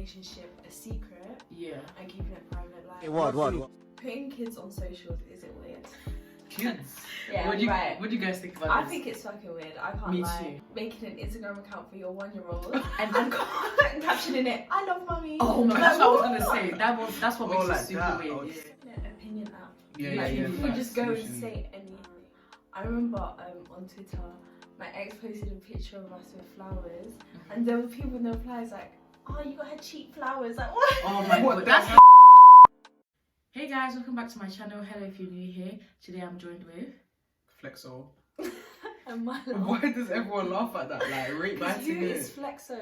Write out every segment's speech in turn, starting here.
relationship a secret. Yeah. And keeping it private. Like What? Putting kids on socials, is it weird? Kids? Yeah, what do right. you guys think about I this? think it's fucking weird. I can't Me lie. too. Making an Instagram account for your 1-year-old and captioning it, I love mummy. Oh my, Like, that's what I was gonna what? say. That's what makes like it super that. weird. Oh, Yeah. Let opinion out. Yeah, Like, yeah, people yeah. just go and Literally. say anything. I remember on Twitter, my ex posted a picture of us with flowers, and there were people in the replies like, "Oh, you got her cheap flowers." Like, what? Oh my What god, the that's hell? Hey guys, welcome back to my channel. Hello if you're new here. Today I'm joined with Flexo. And my Why does everyone laugh at that? Like, rate my Because who thing. is Flexo?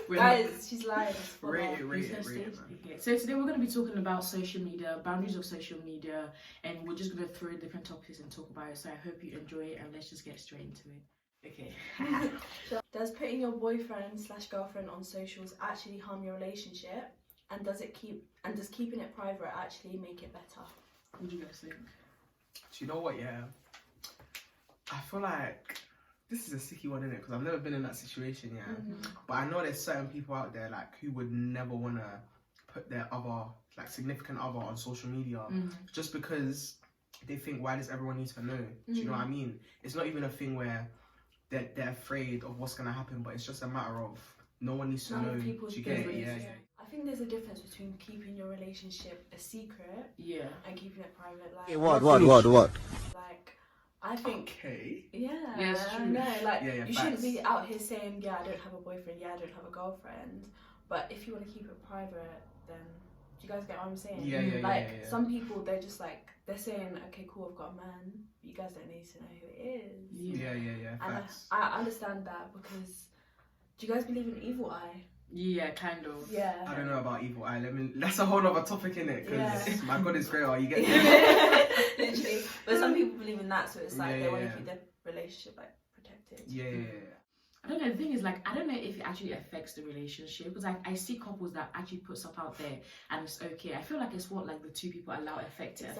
We're Guys, she's lying. Rate it, rate He's it, on rate stage. it, man. Okay. So today we're going to be talking about social media, boundaries of social media, and we're just going to throw different topics and talk about it. So I hope you enjoy it, and let's just get straight into it. Okay. Does putting your boyfriend/girlfriend on socials actually harm your relationship? And does keeping it private actually make it better? What do you guys think? Do you know what, yeah? I feel like this is a sticky one, innit? Because I've never been in that situation, yeah. But I know there's certain people out there, like, who would never want to put their other, like, significant other on social media just because they think, why does everyone need to know? Do you know what I mean? It's not even a thing where they're afraid of what's going to happen, but it's just a matter of no one needs to None know. of Do people's you get it? business. Yeah. I think there's a difference between keeping your relationship a secret Yeah. and keeping it private. Like, What? Like, I think, Okay. yeah, Yeah, it's true. no, like, Yeah, you facts. shouldn't be out here saying, yeah, I don't have a boyfriend, yeah, I don't have a girlfriend. But if you want to keep it private, then do you guys get what I'm saying? Yeah, Like, yeah. some people, they're just like, they're saying, okay, cool, I've got a man. You guys don't need to know who it is. Yeah, And facts. I understand that because, do you guys believe in evil eye? Yeah, kind of. Yeah. I don't know about evil eye. That's a whole other topic, innit? Because Yeah. my God is greater. You get it? Literally. But some people believe in that, so it's like Yeah, they want to yeah. keep their relationship like protected. Yeah. I don't know, the thing is, like, I don't know if it actually affects the relationship, because I see couples that actually put stuff out there and it's okay. I feel like it's what, like, the two people allow it affect it.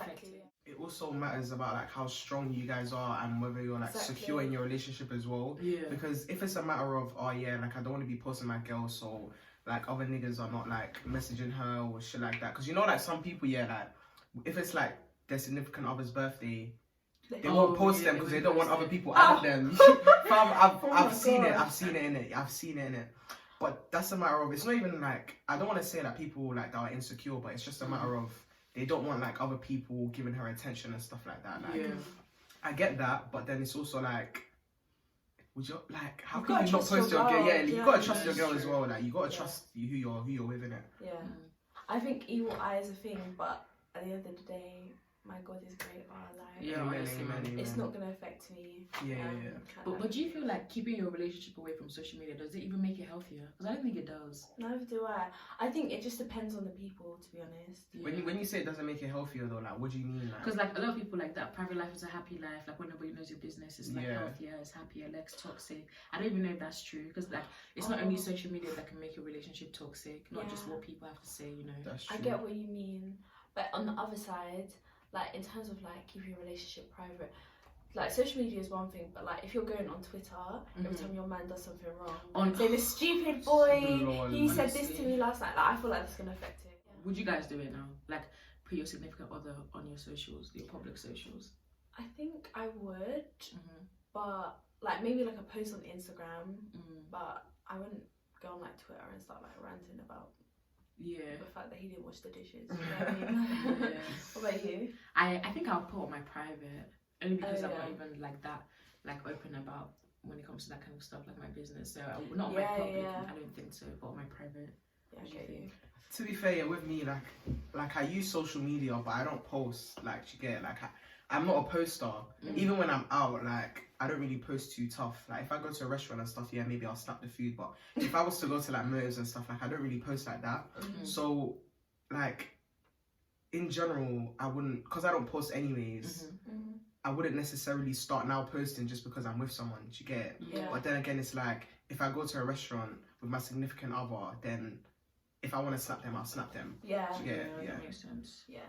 It also matters about like how strong you guys are and whether you're like secure in your relationship as well. Yeah. Because if it's a matter of, oh yeah, like I don't want to be posting my girl, so like other niggas are not like messaging her or shit like that. Because you know, like some people, yeah, like if it's like their significant other's birthday, they won't post them because they don't want other people at them. I've seen it. I've seen it in it. But that's a matter of, it's not even like, I don't want to say that people like that are insecure, but it's just a matter of they don't want like other people giving her attention and stuff like that. Like, I get that, but then it's also like, would you like, how can you not post your girl? Yeah, you gotta trust your girl as well. Like, you gotta trust who you're with, innit? Yeah. I think evil eye is a thing, but at the end of the day, my God is great. Yeah, honestly, it's not gonna affect me. Yeah. But do you feel like keeping your relationship away from social media, does it even make it healthier? Because I don't think it does. Neither do I. I think it just depends on the people, to be honest. When you say it doesn't make it healthier though, like what do you mean? Because like a lot of people like that private life is a happy life. Like when nobody knows your business, it's like healthier, it's happier, less toxic. I don't even know if that's true. Because like it's not only social media that can make your relationship toxic, not just what people have to say. You know. That's true. I get what you mean, but on the other side, like in terms of like keeping your relationship private, like social media is one thing, but like if you're going on Twitter every time your man does something wrong, say this stupid boy, he said this to me last night, like I feel like that's gonna affect it. Would you guys do it now? Like put your significant other on your socials, your public socials? I think I would, but like maybe like a post on Instagram, but I wouldn't go on like Twitter and start like ranting about the fact that he didn't wash the dishes. You know what I mean? What about you? I think I'll put on my private, only because I'm not even like that, like open about when it comes to that kind of stuff, like my business. So not my public, I don't think so, but on my private. Yeah, I get you. To be fair, with me, like I use social media, but I don't post. Like, you get it? Like I'm not a poster. Even when I'm out, like I don't really post too tough. Like if I go to a restaurant and stuff, yeah, maybe I'll snap the food. But if I was to go to like motives and stuff, like I don't really post like that. So like in general, I wouldn't, because I don't post anyways. I wouldn't necessarily start now posting just because I'm with someone. Do you get it? Yeah. But then again, it's like if I go to a restaurant with my significant other, then if I want to snap them, I'll snap them. Yeah. Do you get it? That makes sense. Yeah,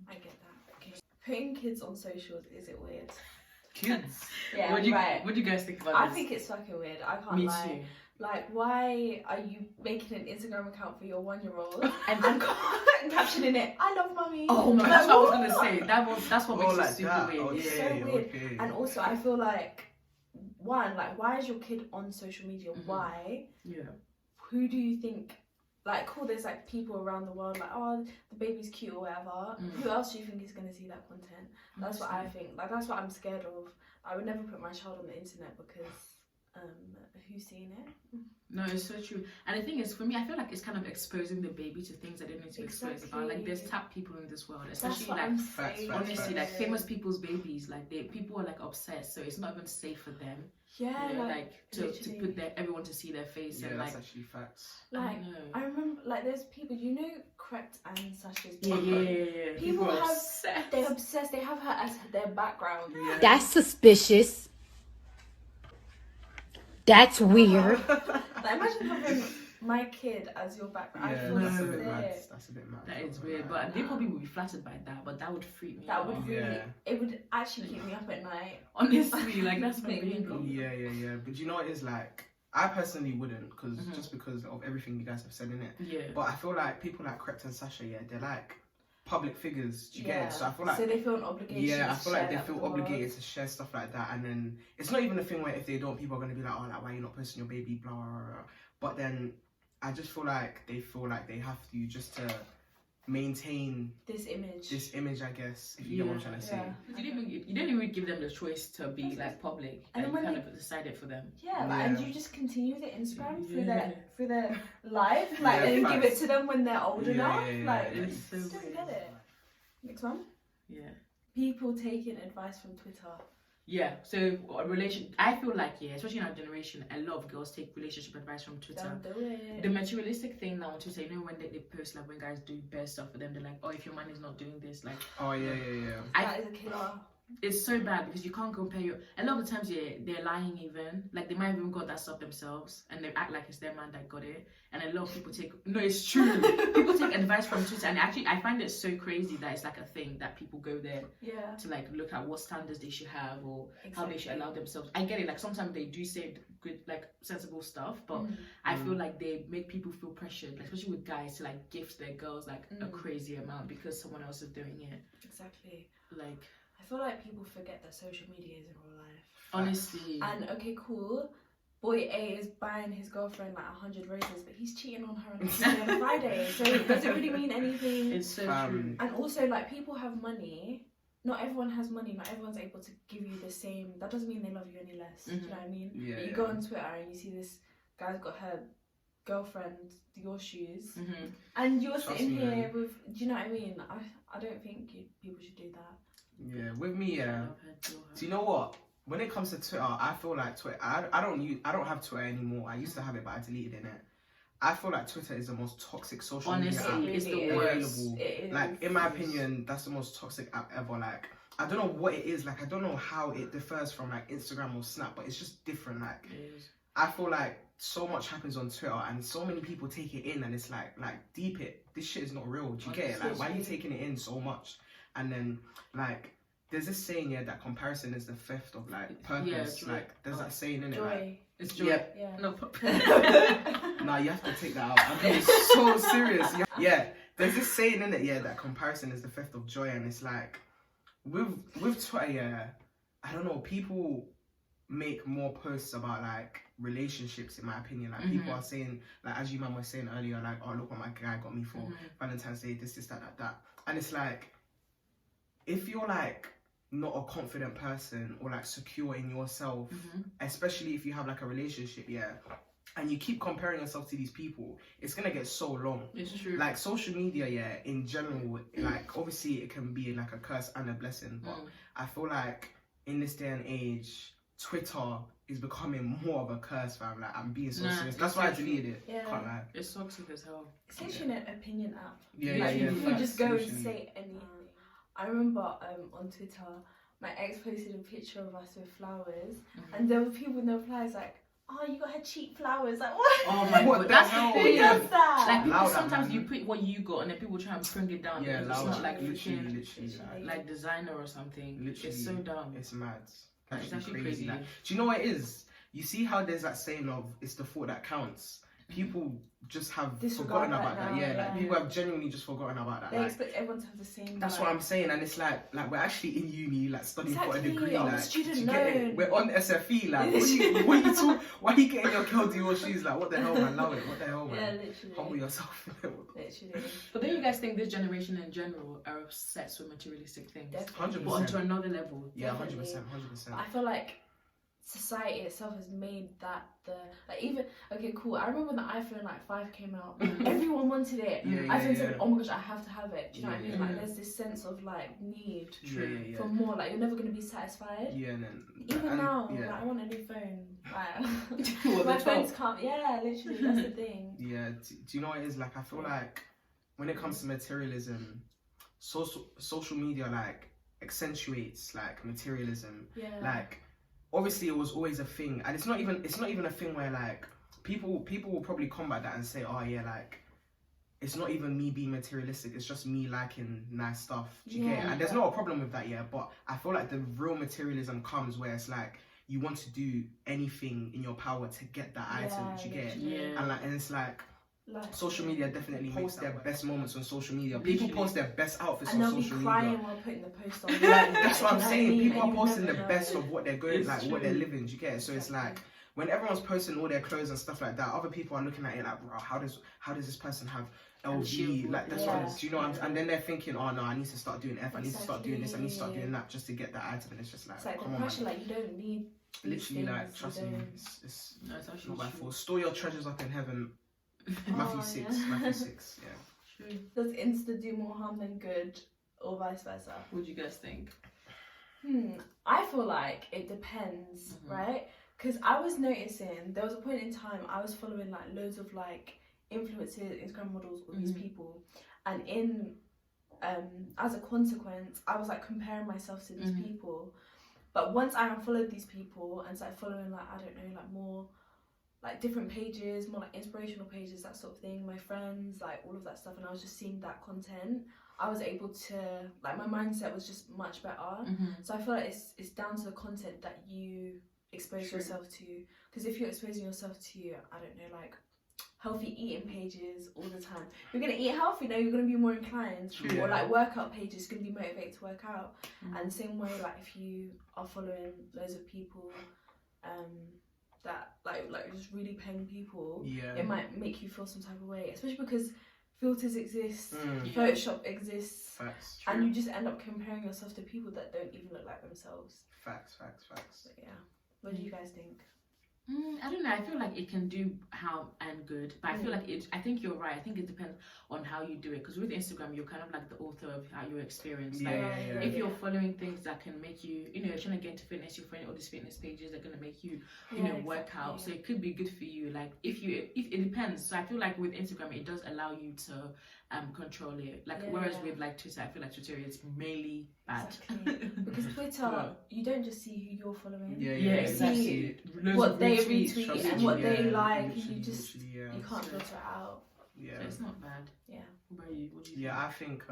I get that. Okay. Putting kids on socials, is it weird? Kids. Yeah, What do you guys think about I this? think it's fucking weird. I can't Me lie. too. Like, why are you making an Instagram account for your 1-year-old And and captioning it, "I love mommy"? oh my, Like, that's what I was what? gonna say. That's what Oh, makes it like super that. weird. Okay, Yeah. So weird. okay. And also, I feel like, one, like, why is your kid on social media? Why? Yeah. Who do you think? Like, cool, there's like people around the world, like, oh, the baby's cute or whatever. Who else do you think is gonna see that content? That's what I think. Like, that's what I'm scared of. I would never put my child on the internet because who's seeing it? No, it's so true. And the thing is, for me, I feel like it's kind of exposing the baby to things that they need to expose about. Like, there's tap people in this world, especially That's what like I'm Facts, saying. honestly, like Yeah. famous people's babies. Like, people are like obsessed, so it's not even safe for them. Yeah, You know, like to literally. put everyone to see their face Yeah, and that's like. actually facts. Like, know. I remember, like, there's people, you know, Crept and Sasha's Yeah. boyfriend? People are have- obsessed. They're obsessed. They have her as their background. Yeah. That's suspicious. That's weird. Like, imagine having my kid as your background. I Yeah, feel that's a sick. bit mad. That's a bit mad. That is weird, but they probably would be flattered by that. But that would freak me That out. would really, Yeah. it would actually keep me up at night. Honestly, like that's my Make me baby. go. Yeah. But you know what it is like? I personally wouldn't, because Mhm. just because of everything you guys have said in it. Yeah. But I feel like people like Crept and Sasha, yeah, they're like public figures. Do you get it? So I feel like so they feel an obligation. yeah, I to feel like share they that feel with the world. obligated to share stuff like that, and then it's not even a thing where if they don't, people are gonna be like, oh, like why are you not posting your baby, blah blah blah. But then I just feel like they have to just to maintain This image. this image, I guess, if you know what I'm trying to say. Yeah. You don't even give them the choice to be like public, And and then you when kind they- of decide it for them. Yeah, like, and you just continue the Instagram through Yeah. their life, like, Yeah, and give it facts. to them when they're old Yeah, enough. yeah, yeah, Like, yeah. It's so just don't weird. get it. Next one. Yeah. People taking advice from Twitter. Yeah. So I feel like especially in our generation, a lot of girls take relationship advice from Twitter. Don't do it. The materialistic thing now on Twitter, you know, when they post like when guys do best stuff for them, they're like, oh, if your man is not doing this, like Oh yeah. That is a killer. it's so bad because you can't compare your. A lot of the times, they're lying even. Like they might have even got that stuff themselves, and they act like it's their man that got it. And a lot of people it's true. People take advice from Twitter, and actually, I find it so crazy that it's like a thing that people go there Yeah. to like look at what standards they should have or how they should Exactly. allow themselves. I get it. Like sometimes they do say good, like sensible stuff, but Mm. I feel like they make people feel pressured, like, especially with guys, to like gift their girls like a Mm. crazy amount because someone else is doing it. Exactly. Like I feel like people forget that social media is in real life. honestly, And okay, cool. Boy A is buying his girlfriend like 100 roses, but he's cheating on her on a Tuesday and a Friday. So does it really mean anything? it's so true. And also, like, people have money. Not everyone has money. Not everyone's able to give you the same. That doesn't mean they love you any less. Do you know what I mean? Yeah, But you go on Twitter and you see this guy's got her girlfriend your shoes, Mhm. and you're Trust sitting me, here man. with. Do you know what I mean? I don't think people should do that. Yeah, with me, yeah. Love her, adore her. Do you know what? When it comes to Twitter, I feel like Twitter. I don't have Twitter anymore. I used to have it, but I deleted it. I feel like Twitter is the most toxic social media app Honestly, it's the really worst. available. It is. Like in my opinion, that's the most toxic app ever. Like I don't know what it is. Like I don't know how it differs from like Instagram or Snap, but it's just different. Like It is. I feel like so much happens on Twitter, and so many people take it in, and it's like deep it. This shit is not real. Do you get it? Like why are you taking it in so much? And then like. There's this saying that comparison is the theft of like purpose. true. Like there's that saying in it. Like, Joy. It's joy. Yeah. Yeah. No. nah, you have to take that out. I'm being so serious. Yeah, there's this saying in it, that comparison is the theft of joy, and it's like with Twitter, I don't know, people make more posts about like relationships, in my opinion. Like people are saying, like as you man was saying earlier, like, oh look what my guy got me for Valentine's Day, this, that, and it's like if you're like not a confident person or like secure in yourself, especially if you have like a relationship, and you keep comparing yourself to these people, it's gonna get so long. It's true. Like social media, in general, like obviously it can be like a curse and a blessing, but I feel like in this day and age, Twitter is becoming more of a curse, fam. Like I'm being so serious. That's why I deleted it. Yeah. Can't lie. It's toxic as hell. It's literally an opinion app. Yeah, You facts, can just go and literally. say anything. I remember on Twitter, my ex posted a picture of us with flowers, and there were people in the replies like, "Oh, you got her cheap flowers." Like what? Oh my What god, the that's hell? Who crazy. does that? Like people, Louder, sometimes man. you put what you got and then people try and bring it down. Yeah, because it's not like literally, freaking literally. like designer or something. Literally, It's so dumb. It's mad. It's actually crazy. Like, do you know what it is? you see how there's that saying of it's the thought that counts. People just have Disregard forgotten that about that. now, Yeah, like yeah. people have genuinely just forgotten about that. They Like, expect everyone to have the same. that's like, what I'm saying, and it's like we're actually in uni, like studying for a Exactly, degree, on the like student do you get it? loan. We're on SFE, like what you talk? Why are you getting your girl do your shoes? Like, what the hell, man? Love it. What the hell, Yeah, man? literally. Humble yourself. Literally. But don't you guys think this generation in general are obsessed with materialistic things? Definitely. 100%. But onto another level. Yeah, Definitely. 100%, 100%. I feel like society itself has made that even okay, cool. I remember when the iPhone like 5 came out, everyone wanted it. Yeah, iPhone 7, yeah. oh my gosh, I have to have it. Do you know what I mean? Yeah. Like there's this sense of like need Yeah. for more. Like you're never gonna be satisfied. Yeah, and then Even now, yeah. like, I want a new phone. Well, Like my the 12. phones can't. Yeah, literally, that's the thing. Yeah, do you know what it is? Like, I feel like when it comes to materialism, social media like accentuates like materialism. Yeah. Like, obviously, it was always a thing, and it's not even a thing where like people will probably combat that and say, oh yeah, like it's not even me being materialistic, it's just me liking nice stuff. Do you get it? Yeah. And there's not a problem with that, yeah. But I feel like the real materialism comes where it's like you want to do anything in your power to get that item. Do you get it? literally. Yeah. And it's like Like, social media definitely makes Post their that way. best moments on social media. People Literally. post their best outfits and on they'll be social crying media. while putting the post on. Like, that's what I'm You know saying. I mean? People And are you posting the never know. best of what they're going, It's like what they're true. living. Do you get it? So it's like when everyone's posting all their clothes and stuff like that, other people are looking at it like, bro, how does this person have shield. LV? Like that's Yeah. what. Do you know? What and then they're thinking, oh no, I need to start doing F. I need to start doing this. I need to start Exactly. doing that just to get that item. And it's just like, It's like come the on, pressure, man. like you don't need these Literally, like things, trust you me, don't- it's No, it's actually not by true. force. Store your treasures up in heaven. Matthew Oh, 6. yeah. Matthew 6. Yeah. True. Does Insta do more harm than good, or vice versa? What do you guys think? I feel like it depends, Mhm. right? Because I was noticing there was a point in time I was following like loads of like influencers, Instagram models, all these Mhm. people, and in as a consequence, I was like comparing myself to these Mhm. people. But once I unfollowed these people and started following like I don't know, like more like different pages, more like inspirational pages, that sort of thing, my friends, like all of that stuff, and I was just seeing that content, I was able to like my mindset was just much better. Mm-hmm. So I feel like it's down to the content that you expose True. yourself to. Because if you're exposing yourself to, I don't know, like healthy eating pages all the time, you're gonna eat healthy. Now you're gonna be more inclined. True. Or like workout pages, gonna be motivated to work out. Mhm. And same way, like if you are following loads of people, that like just really paying people, Yeah. it might make you feel some type of way, especially because filters exist, Mm. Photoshop exists. Facts. And you just end up comparing yourself to people that don't even look like themselves. Facts. So yeah, what do you guys think? I don't know. I feel like it can do harm and good, but I feel Mm. like it. I think you're right. I think it depends on how you do it. Because with Instagram, you're kind of like the author of how you experience. Yeah, Like, yeah. if you're following things that can make you, you're trying to get into fitness, you're following all these fitness pages that are gonna make you, work out. So it could be good for you. Like if it depends. So I feel like with Instagram, it does allow you to control it. Like whereas Yeah. with like Twitter, I feel like Twitter is mainly bad. Exactly. Because Twitter, you don't just see who you're following. Yeah, Yeah, You exactly. see Loads what of they retweets, retweet trust and me. what they Yeah, like, and literally, you just literally, yeah. you can't filter it out. Yeah. So it's not bad. Yeah. What about you? What do you Yeah, I think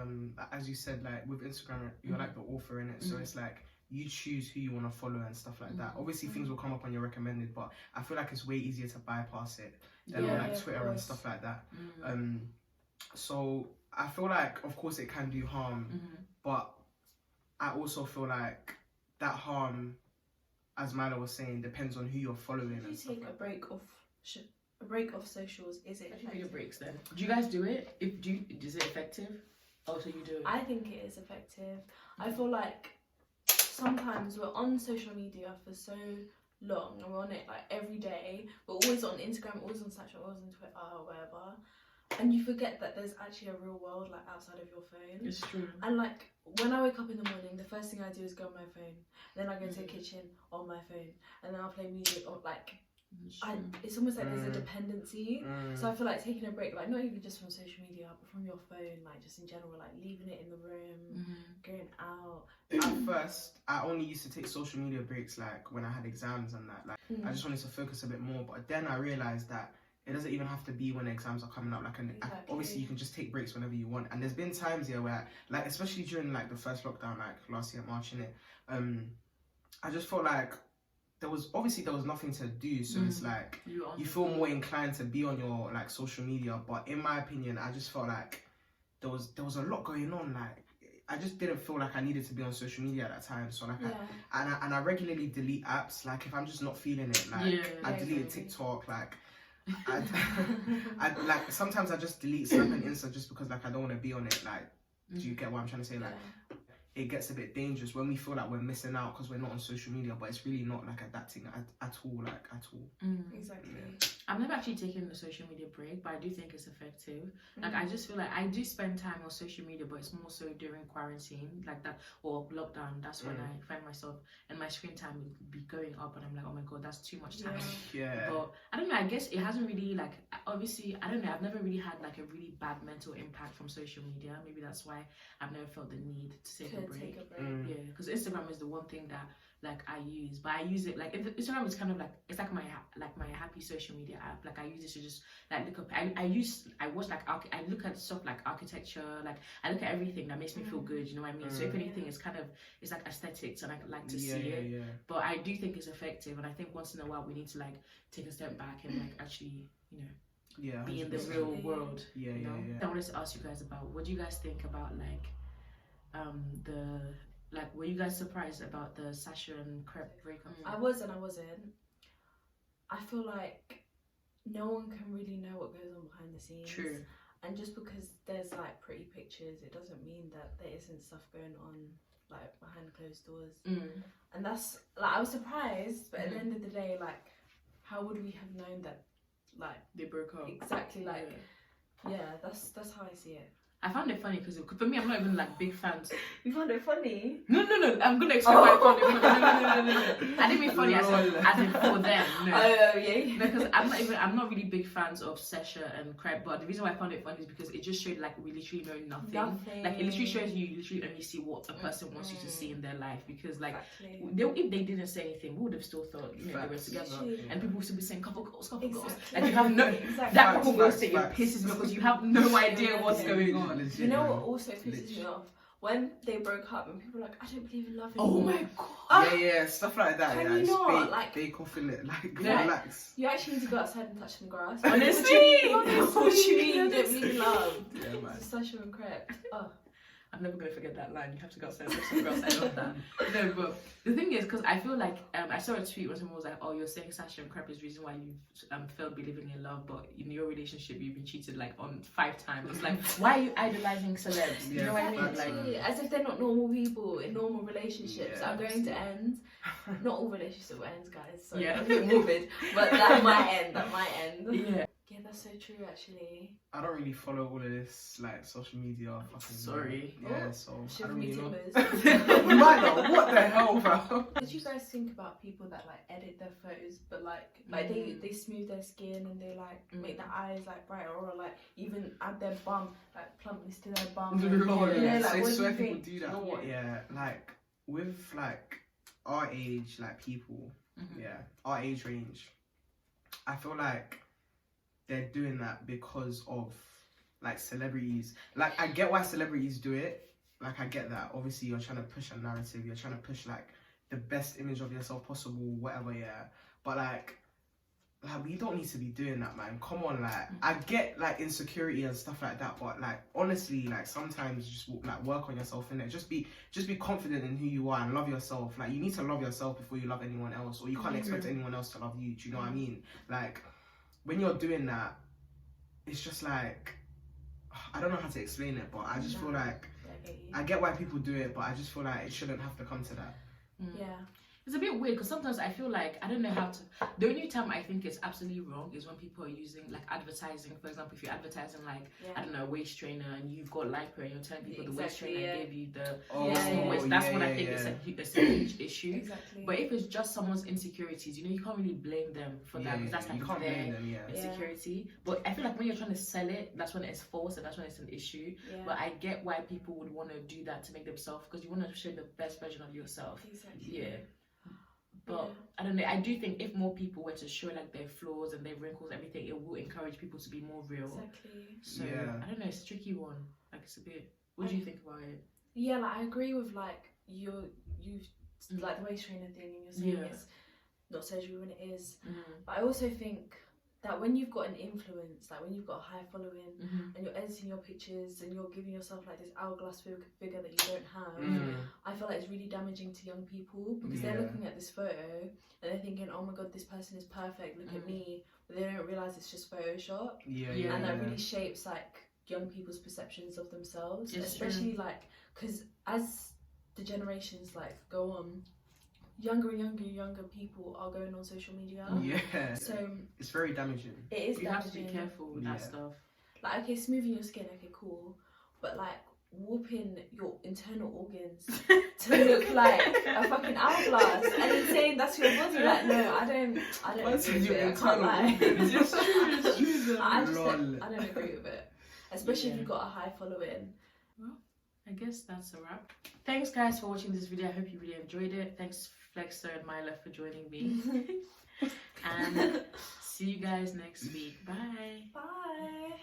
as you said, like with Instagram, you're like the author in it, so Mhm. it's like you choose who you want to follow and stuff like that. Mhm. Obviously, things will come up on your recommended, but I feel like it's way easier to bypass it than Yeah, on like of Twitter and course. stuff like that. think? So I feel like, of course, it can do harm, Mhm. but I also feel like that harm, as Milo was saying, depends on who you're following If you and stuff take a like break off a break off socials, is it How do you take effective? breaks then? Do you guys do it? Is it effective? Oh, so you do it. I think it is effective. I feel like sometimes we're on social media for so long and we're on it like every day. We're always on Instagram, always on Snapchat, always on Twitter or whatever. And you forget that there's actually a real world like outside of your phone. It's true. And like when I wake up in the morning, the first thing I do is go on my phone. Then I go to the Mhm. kitchen on my phone, and then I'll play music. Or like, It's true. it's almost like there's a Mm. dependency. Mm. So I feel like taking a break, like not even just from social media, but from your phone, like just in general, like leaving it in the room, Mhm. going out. At first, I only used to take social media breaks like when I had exams and that. Like I just wanted to focus a bit more, but then I realized that it doesn't even have to be when the exams are coming up. Like, Exactly. obviously, you can just take breaks whenever you want. And there's been times here where, like, especially during like the first lockdown, like last year March, innit, I just felt like there was nothing to do, so it's like you feel more inclined to be on your like social media. But in my opinion, I just felt like there was a lot going on. Like I just didn't feel like I needed to be on social media at that time. So like I regularly delete apps. Like if I'm just not feeling it, like I deleted TikTok. Like I like sometimes I just delete Snap and Insta just because like I don't want to be on it. Like do you get what I'm trying to say? Like it gets a bit dangerous when we feel like we're missing out because we're not on social media, but it's really not like that thing at all. Like at all. Exactly. I've never actually taken the social media break, but I do think it's effective. Like I just feel like I do spend time on social media, but it's more so during quarantine, like that, or lockdown. That's when I find myself and my screen time would be going up, and I'm like, oh my god, that's too much time. Yeah. But I don't know. I guess it hasn't really like obviously I don't know. I've never really had like a really bad mental impact from social media. Maybe that's why I've never felt the need to take a break. Yeah, because Instagram is the one thing that like I use, but I use it like Instagram is kind of like it's like my happy social media app. Like I use it to just like look up. I watch like I look at stuff like architecture. Like I look at everything that makes me feel good. You know what I mean? So if anything, it's like aesthetics, and I like to see it. Yeah. But I do think it's effective, and I think once in a while we need to like take a step back and like actually be in the real world. I wanted to ask you guys about what do you guys think about like were you guys surprised about the Sasha and Crep breakup? I was and I wasn't. I feel like no one can really know what goes on behind the scenes. True. And just because there's like pretty pictures, it doesn't mean that there isn't stuff going on like behind closed doors. And that's like I was surprised, but at the end of the day, like how would we have known that like they broke up? Exactly. Like that's how I see it. I found it funny because for me, I'm not even like big fans. You found it funny? No. I'm gonna explain why I found it funny. No. I didn't mean funny as in for them. No. Oh yeah. Because I'm not really big fans of Sasha and Crep, but the reason why I found it funny is because it just showed like we literally know nothing. Like it literally shows you literally only see what a person wants you to see in their life. Because like if they didn't say anything, we would have still thought they were together, and people would still be saying couple goals. Like you have no that couple goals thing pisses me because you have no idea what's going on. You know what also pisses me off? When they broke up and people were like, I don't believe in love anymore. Oh my god. Yeah, stuff like that. Can you not? Like, bake off in it. Like, relax. You actually need to go outside and touch some grass. Honestly. What do you mean you don't believe in love? Yeah, man. Sasha and Crep. Oh. I'm never going to forget that line. You have to go outside and touch some grass. I love that. No, but the thing is, because I feel like I saw a tweet where someone was like, oh, you're saying Sasha and Crep is the reason why you failed believing in love, but in your relationship you've been cheated like on 5 times. It's like, why are you idolizing celebs? You know what I mean? Like, as if they're not normal people in normal relationships that are going to end. Not all relationships will end, guys. Sorry, I'm a bit morbid, but that might end. Yeah, that's so true actually. I don't really follow all of this like social media. Sorry. Yeah, so I don't really know. We might not. What the hell, bro? Did you guys think about people that like edit their photos, but like they smooth their skin and they like make their eyes like brighter, or like even add their bum like plumpness to their bum? I swear people do that. You know what? Yeah, like with like our age, like people, our age range, I feel like they're doing that because of like celebrities. Like I get why celebrities do it. Like I get that. Obviously you're trying to push a narrative. You're trying to push like the best image of yourself possible, whatever. Yeah. But like we don't need to be doing that, man. Come on, like I get like insecurity and stuff like that, but like honestly, like sometimes just like work on yourself in it. Just be confident in who you are and love yourself. Like you need to love yourself before you love anyone else, or you can't expect anyone else to love you. Do you know what I mean? Like when you're doing that, it's just like I don't know how to explain it, but I just feel like I get why people do it, but I just feel like it shouldn't have to come to that. Yeah. It's a bit weird because sometimes I feel like I don't know how to. The only time I think it's absolutely wrong is when people are using like advertising. For example, if you're advertising like I don't know, a waist trainer and you've got lipo and you're telling people the waist trainer gave you the small waist. That's when I think it's a huge issue. Exactly. But if it's just someone's insecurities, you can't really blame them for that because that's like their insecurity. But I feel like when you're trying to sell it, that's when it's false and that's when it's an issue. But I get why people would want to do that to make themselves, because you want to show the best version of yourself. Exactly. Yeah. But I don't know, I do think if more people were to show like their flaws and their wrinkles, everything, it will encourage people to be more real. Exactly. So I don't know, it's a tricky one. Like it's a bit, what do you think about it? Yeah, like I agree with like you've like the waist trainer thing, and you're saying not surgery when it is. Mm-hmm. But I also think that when you've got an influence, like when you've got a high following, Mm-hmm. and you're editing your pictures and you're giving yourself like this hourglass figure that you don't have, I feel like it's really damaging to young people, because they're looking at this photo and they're thinking, oh my god, this person is perfect, look at me, but they don't realise it's just Photoshop. And that really shapes like young people's perceptions of themselves, It's especially like because as the generations like go on, younger and younger people are going on social media. So it's very damaging. it is You damaging. have to be careful with that stuff. Like, okay, smoothing your skin, okay, cool, but like warping your internal organs to look like a fucking hourglass and then saying that's your body, like, no, I don't agree with it. I can't lie. I don't agree with it, especially if you've got a high following. Well, I guess that's a wrap. Thanks guys for watching this video. I hope you really enjoyed it. Thanks Flexer and Myla for joining me. And see you guys next week. Bye. Bye.